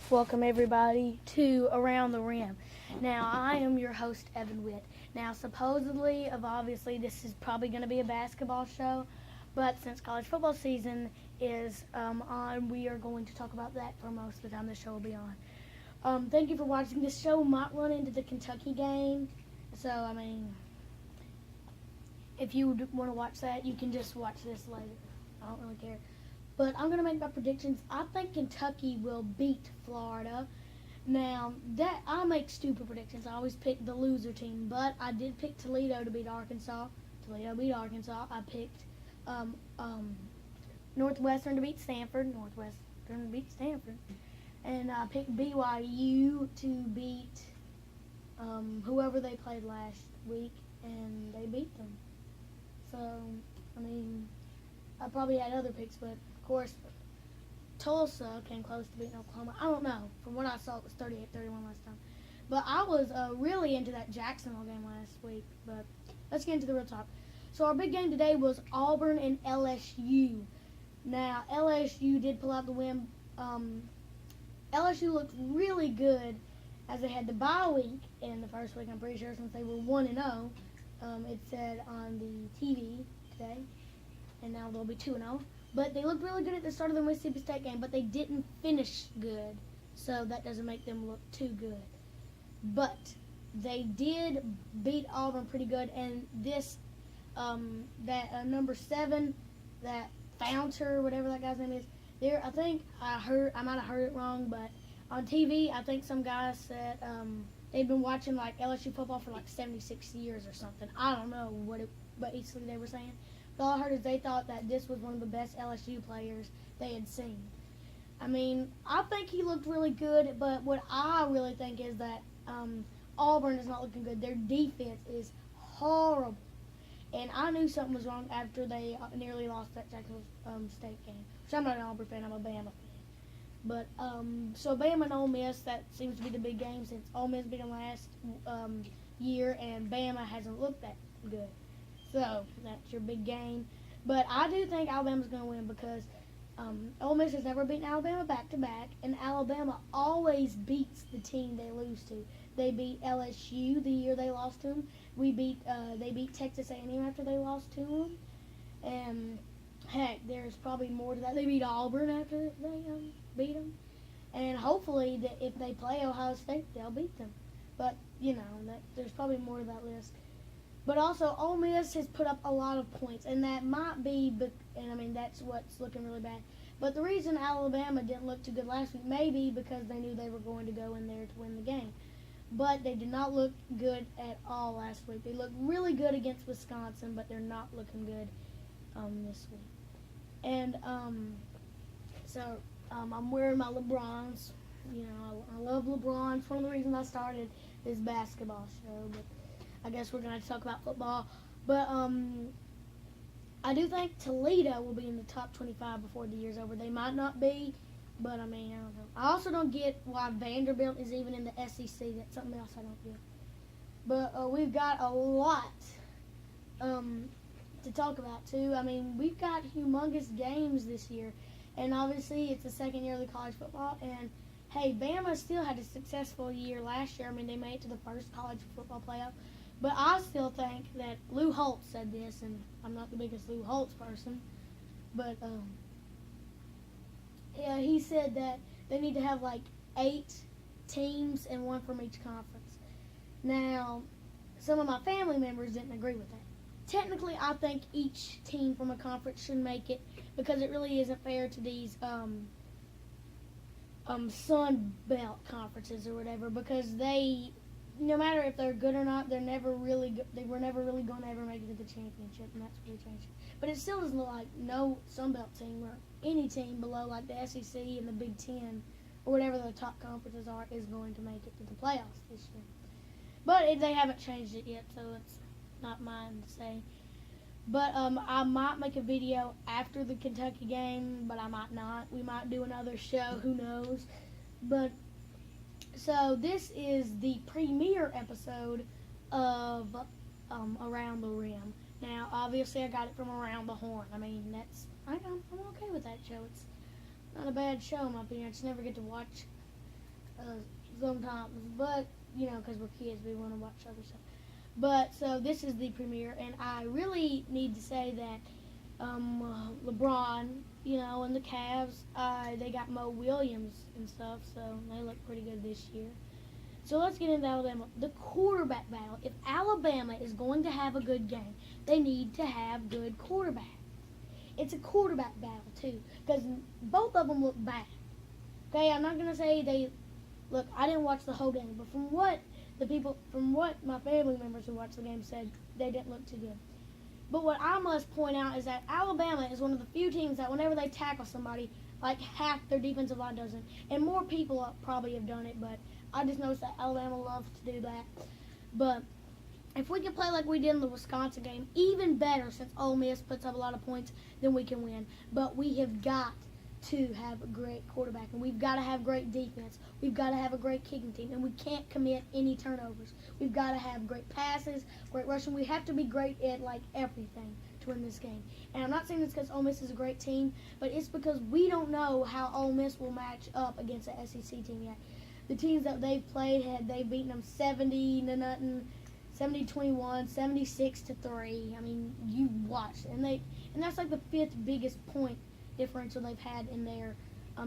Welcome everybody to Around the Rim. Now I am your host Evan Witt. Now supposedly, obviously this is probably going to be a basketball show, but since college football season is on, we are going to talk about that for most of the time the show will be on. Thank you for watching. This show might run into the Kentucky game, so if you want to watch that, you can just watch this later. I don't really care. But I'm going to make my predictions. I think Kentucky will beat Florida. Now, I make stupid predictions. I always pick the loser team. But I did pick Toledo to beat Arkansas. Toledo beat Arkansas. I picked Northwestern to beat Stanford. Northwestern to beat Stanford. And I picked BYU to beat whoever they played last week. And they beat them. So, I probably had other picks, but of course, Tulsa came close to beating Oklahoma. I don't know. From what I saw, it was 38-31 last time. But I was really into that Jacksonville game last week. But let's get into the real talk. So our big game today was Auburn and LSU. Now, LSU did pull out the win. LSU looked really good as they had the bye week in the first week, I'm pretty sure, since they were 1-0. It said on the TV today. And now they'll be 2-0. But they looked really good at the start of the Mississippi State game, but they didn't finish good, so that doesn't make them look too good. But they did beat Auburn pretty good, and this, number 7, that Founter, whatever that guy's name is, there, I think I might have heard it wrong, but on TV, I think some guy said they'd been watching like LSU football for like 76 years or something. I don't know what basically they were saying. All I heard is they thought that this was one of the best LSU players they had seen. I think he looked really good, but what I really think is that Auburn is not looking good. Their defense is horrible. And I knew something was wrong after they nearly lost that Jacksonville State game. Which I'm not an Auburn fan, I'm a Bama fan. But, so Bama and Ole Miss, that seems to be the big game since Ole Miss beat them last year, and Bama hasn't looked that good. So, that's your big game. But I do think Alabama's going to win because Ole Miss has never beaten Alabama back-to-back, and Alabama always beats the team they lose to. They beat LSU the year they lost to them. They beat Texas A&M after they lost to them. And, heck, there's probably more to that. They beat Auburn after they beat them. And hopefully, if they play Ohio State, they'll beat them. But, there's probably more to that list. But also, Ole Miss has put up a lot of points, and that might be, that's what's looking really bad. But the reason Alabama didn't look too good last week may be because they knew they were going to go in there to win the game. But they did not look good at all last week. They looked really good against Wisconsin, but they're not looking good this week. And I'm wearing my LeBrons. I love LeBron. It's one of the reasons I started this basketball show. But I guess we're going to have to talk about football. But I do think Toledo will be in the top 25 before the year's over. They might not be, but I don't know. I also don't get why Vanderbilt is even in the SEC. That's something else I don't get. But we've got a lot to talk about, too. We've got humongous games this year. And obviously, it's the second year of the college football. And, hey, Bama still had a successful year last year. They made it to the first college football playoff. But I still think that Lou Holtz said this, and I'm not the biggest Lou Holtz person, but he said that they need to have like 8 teams and 1 from each conference. Now, some of my family members didn't agree with that. Technically, I think each team from a conference should make it because it really isn't fair to these Sun Belt conferences or whatever because no matter if they're good or not, they were never really going to ever make it to the championship, and that's really changed. But it still doesn't look like no Sun Belt team or any team below like the SEC and the Big Ten or whatever the top conferences are is going to make it to the playoffs this year. But they haven't changed it yet, so it's not mine to say. But I might make a video after the Kentucky game, but I might not. We might do another show, who knows. But so this is the premiere episode of Around the Rim. Now, obviously, I got it from Around the Horn. I'm okay with that show. It's not a bad show, in my opinion. I just never get to watch sometimes, but because we're kids, we want to watch other stuff. But so this is the premiere, and I really need to say that LeBron, and the Cavs, they got Mo Williams and stuff, so they look pretty good this year. So let's get into Alabama. The quarterback battle. If Alabama is going to have a good game, they need to have good quarterbacks. It's a quarterback battle, too, because both of them look bad. Okay, I'm not going to say they look. I didn't watch the whole game, but from what my family members who watched the game said, they didn't look too good. But what I must point out is that Alabama is one of the few teams that whenever they tackle somebody, like half their defensive line doesn't. And more people probably have done it, but I just noticed that Alabama loves to do that. But if we can play like we did in the Wisconsin game, even better, since Ole Miss puts up a lot of points, then we can win. But we have got to have a great quarterback, and we've got to have great defense. We've got to have a great kicking team, and we can't commit any turnovers. We've got to have great passes, great rushing. We have to be great at everything to win this game. And I'm not saying this because Ole Miss is a great team, but it's because we don't know how Ole Miss will match up against the SEC team yet. The teams that they've played, they've beaten them 70-0, 70-21, 76-3. I mean, you watched, and that's like the fifth biggest point differential they've had in their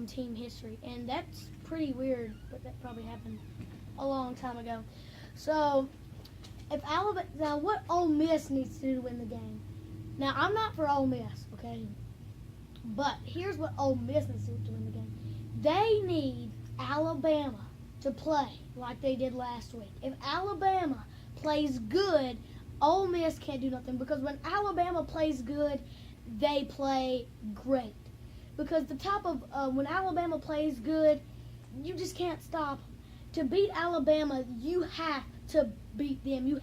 team history, and that's pretty weird. But that probably happened a long time ago. So, what Ole Miss needs to do to win the game? Now, I'm not for Ole Miss, okay? But here's what Ole Miss needs to do to win the game. They need Alabama to play like they did last week. If Alabama plays good, Ole Miss can't do nothing, because when Alabama plays good, they play great. Because when Alabama plays good, you just can't stop them. To beat Alabama, you have to beat them. You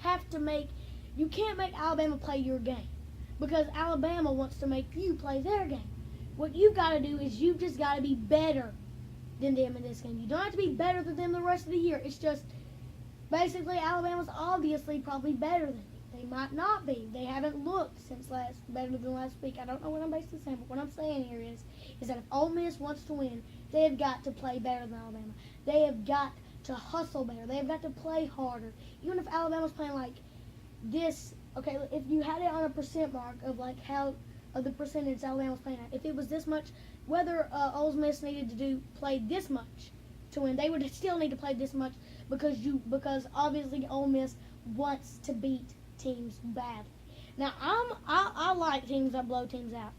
can't make Alabama play your game, because Alabama wants to make you play their game. What you've got to do is you've just got to be better than them in this game. You don't have to be better than them the rest of the year. It's just basically Alabama's obviously probably better than you. They might not be. They haven't looked better than last week. I don't know what I'm basically saying, but what I'm saying here is that if Ole Miss wants to win, they have got to play better than Alabama. They have got to hustle better. They have got to play harder. Even if Alabama's playing like this, okay, if you had it on a percent mark of the percentage Alabama's playing at, if it was this much, whether Ole Miss needed to play this much to win, they would still need to play this much, because obviously Ole Miss wants to beat teams badly. Now I like teams that blow teams out,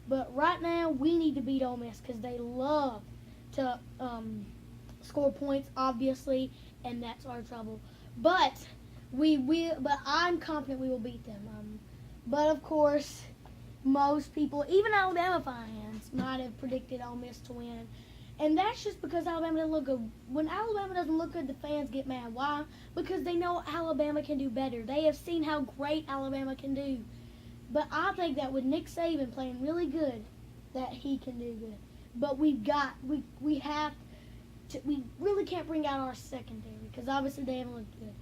but right now we need to beat Ole Miss because they love to score points, obviously, and that's our trouble. But I'm confident we will beat them. But of course, most people, even Alabama fans, might have predicted Ole Miss to win. And that's just because Alabama doesn't look good. When Alabama doesn't look good, the fans get mad. Why? Because they know Alabama can do better. They have seen how great Alabama can do. But I think that with Nick Saban playing really good, that he can do good. But we really can't bring out our secondary, because obviously they haven't looked good.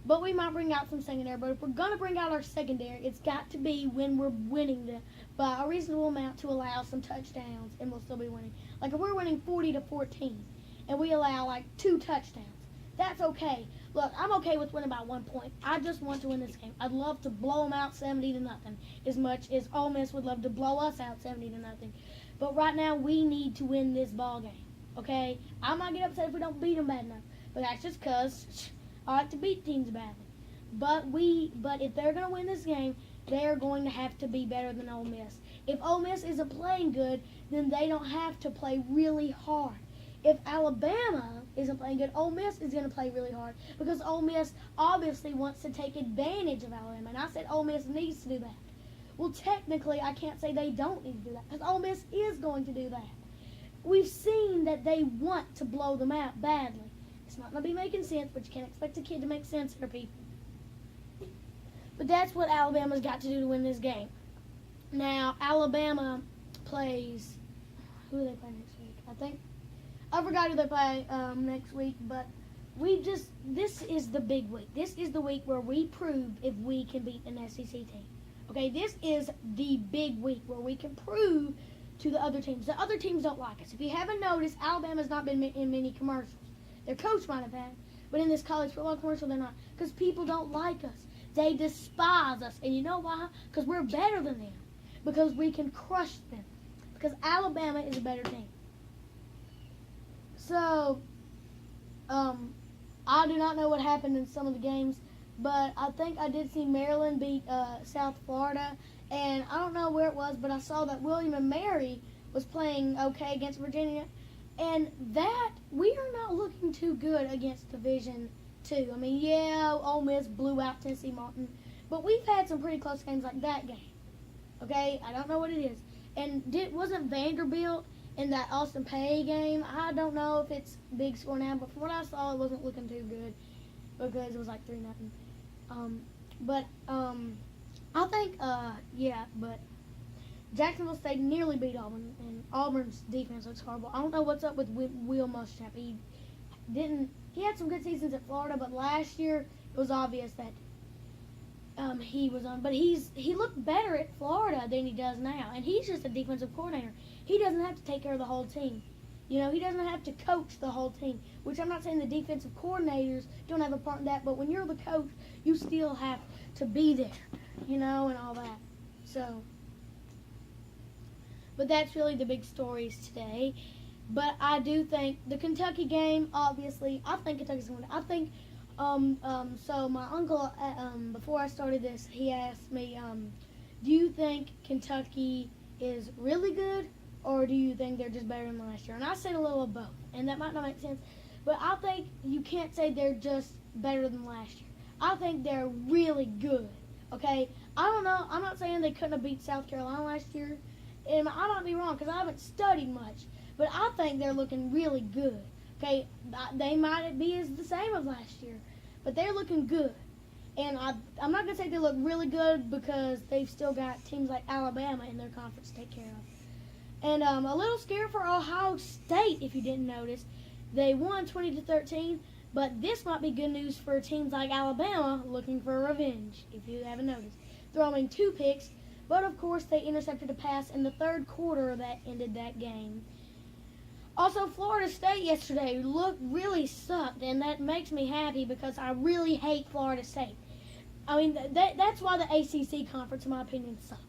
But we might bring out some secondary. But if we're going to bring out our secondary, it's got to be when we're winning by a reasonable amount to allow some touchdowns, and we'll still be winning. Like if we're winning 40-14 and we allow 2 touchdowns, that's okay. Look, I'm okay with winning by 1 point. I just want to win this game. I'd love to blow them out 70-0, as much as Ole Miss would love to blow us out 70-0. But right now we need to win this ball game. Okay, I might get upset if we don't beat them bad enough, but that's just because I like to beat teams badly. But if they're going to win this game, they're going to have to be better than Ole Miss. If Ole Miss isn't playing good, then they don't have to play really hard. If Alabama isn't playing good, Ole Miss is going to play really hard, because Ole Miss obviously wants to take advantage of Alabama. And I said Ole Miss needs to do that. Well, technically, I can't say they don't need to do that, because Ole Miss is going to do that. We've seen that they want to blow them out badly. It's not going to be making sense, but you can't expect a kid to make sense here, people. But that's what Alabama's got to do to win this game. Now, Alabama plays... Who do they play next week? I forgot who they play next week, but this is the big week. This is the week where we prove if we can beat an SEC team. Okay, this is the big week where we can prove to the other teams. The other teams don't like us. If you haven't noticed, Alabama's not been in many commercials. Their coach might have had. But in this college football commercial, they're not. Because people don't like us. They despise us. And you know why? Because we're better than them. Because we can crush them. Because Alabama is a better team. So, I do not know what happened in some of the games, but I think I did see Maryland beat South Florida, and I don't know where it was, but I saw that William and Mary was playing okay against Virginia, and that we are not looking too good against Division II. I mean, yeah, Ole Miss blew out Tennessee Martin, but we've had some pretty close games like that game. Okay, I don't know what it is, and wasn't Vanderbilt in that Austin Peay game? I don't know if it's big score now, but from what I saw, it wasn't looking too good because it was like 3-0. I think, but Jacksonville State nearly beat Auburn, and Auburn's defense looks horrible. I don't know what's up with Will Muschamp. He had some good seasons at Florida, but last year it was obvious that he was on. But he looked better at Florida than he does now, and he's just a defensive coordinator. He doesn't have to take care of the whole team. You know, he doesn't have to coach the whole team, which I'm not saying the defensive coordinators don't have a part in that, but when you're the coach, you still have to be there, you know, and all that. So, but that's really the big stories today. But I do think the Kentucky game, obviously, I think Kentucky's going to win. I think, so my uncle, before I started this, he asked me, do you think Kentucky is really good, or do you think they're just better than last year? And I said a little of both, and that might not make sense, but I think you can't say they're just better than last year. I think they're really good, okay? I don't know. I'm not saying they couldn't have beat South Carolina last year, and I might be wrong because I haven't studied much, but I think they're looking really good, okay? They might be as the same as last year, but they're looking good. And I'm not going to say they look really good because they've still got teams like Alabama in their conference to take care of. And a little scared for Ohio State, if you didn't notice. They won 20-13, but this might be good news for teams like Alabama looking for revenge, if you haven't noticed. Throwing 2 picks, but of course they intercepted a pass in the third quarter that ended that game. Also, Florida State yesterday really sucked, and that makes me happy because I really hate Florida State. I mean, that's why the ACC conference, in my opinion, sucks.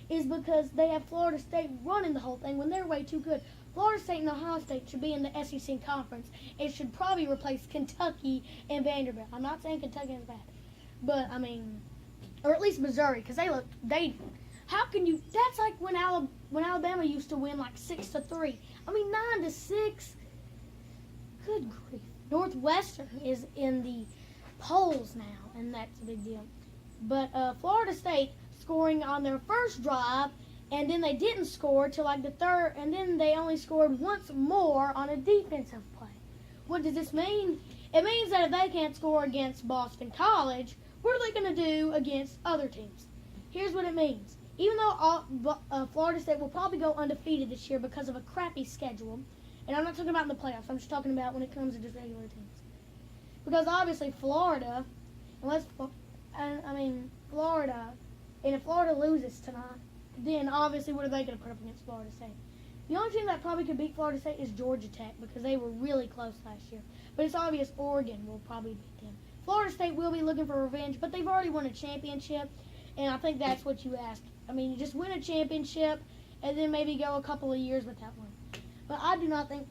Is because they have Florida State running the whole thing when they're way too good. Florida State and Ohio State should be in the SEC conference. It should probably replace Kentucky and Vanderbilt. I'm not saying Kentucky is bad, but I mean, or at least Missouri, because how can you? That's like when Alabama used to win like 6-3. I mean 9-6. Good grief. Northwestern is in the polls now, and that's a big deal. But Florida State scoring on their first drive, and then they didn't score till like the third, and then they only scored once more on a defensive play. What does this mean? It means that if they can't score against Boston College, what are they going to do against other teams? Here's what it means. Even though Florida State will probably go undefeated this year because of a crappy schedule, and I'm not talking about in the playoffs, I'm just talking about when it comes to just regular teams. Because obviously Florida, Florida, and if Florida loses tonight, then obviously what are they going to put up against Florida State? The only team that probably could beat Florida State is Georgia Tech because they were really close last year. But it's obvious Oregon will probably beat them. Florida State will be looking for revenge, but they've already won a championship, and I think that's what you ask. I mean, you just win a championship and then maybe go a couple of years without one. But I do not think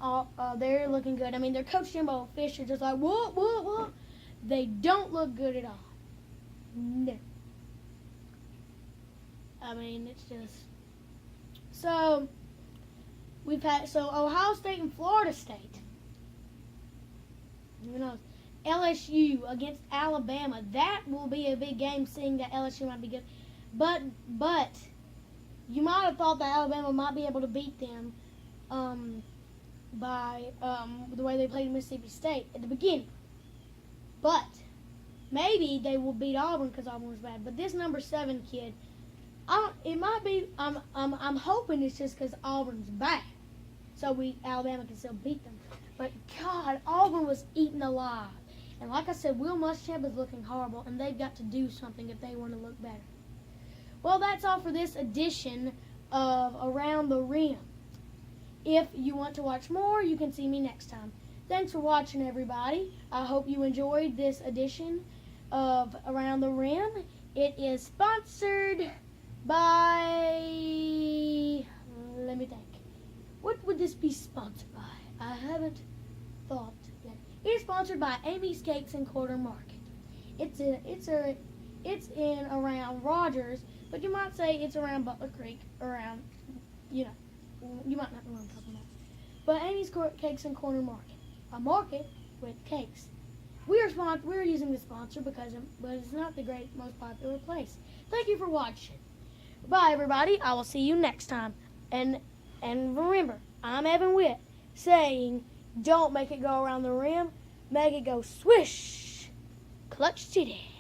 they're looking good. I mean, their coach Jimbo Fisher just like, what? They don't look good at all. No. I mean, it's just... So, Ohio State and Florida State. Who knows? LSU against Alabama. That will be a big game, seeing that LSU might be good. But you might have thought that Alabama might be able to beat them by the way they played Mississippi State at the beginning. But maybe they will beat Auburn because Auburn was bad. But this number 7 kid, it might be. I'm hoping it's just because Auburn's bad, so Alabama can still beat them. But God, Auburn was eaten alive. And like I said, Will Muschamp is looking horrible, and they've got to do something if they want to look better. Well, that's all for this edition of Around the Rim. If you want to watch more, you can see me next time. Thanks for watching, everybody. I hope you enjoyed this edition of Around the Rim. It is sponsored by... Let me think. What would this be sponsored by? I haven't thought yet. It is sponsored by Amy's Cakes and Corner Market. It's in around Rogers, but you might say it's around Butler Creek, around, you might not know what I'm talking about. But Amy's Cakes and Corner Market, a market with cakes. We're using the sponsor but it's not the most popular place. Thank you for watching. Bye, everybody. I will see you next time. And remember, I'm Evan Witt saying, don't make it go around the rim, make it go swish. Clutch City.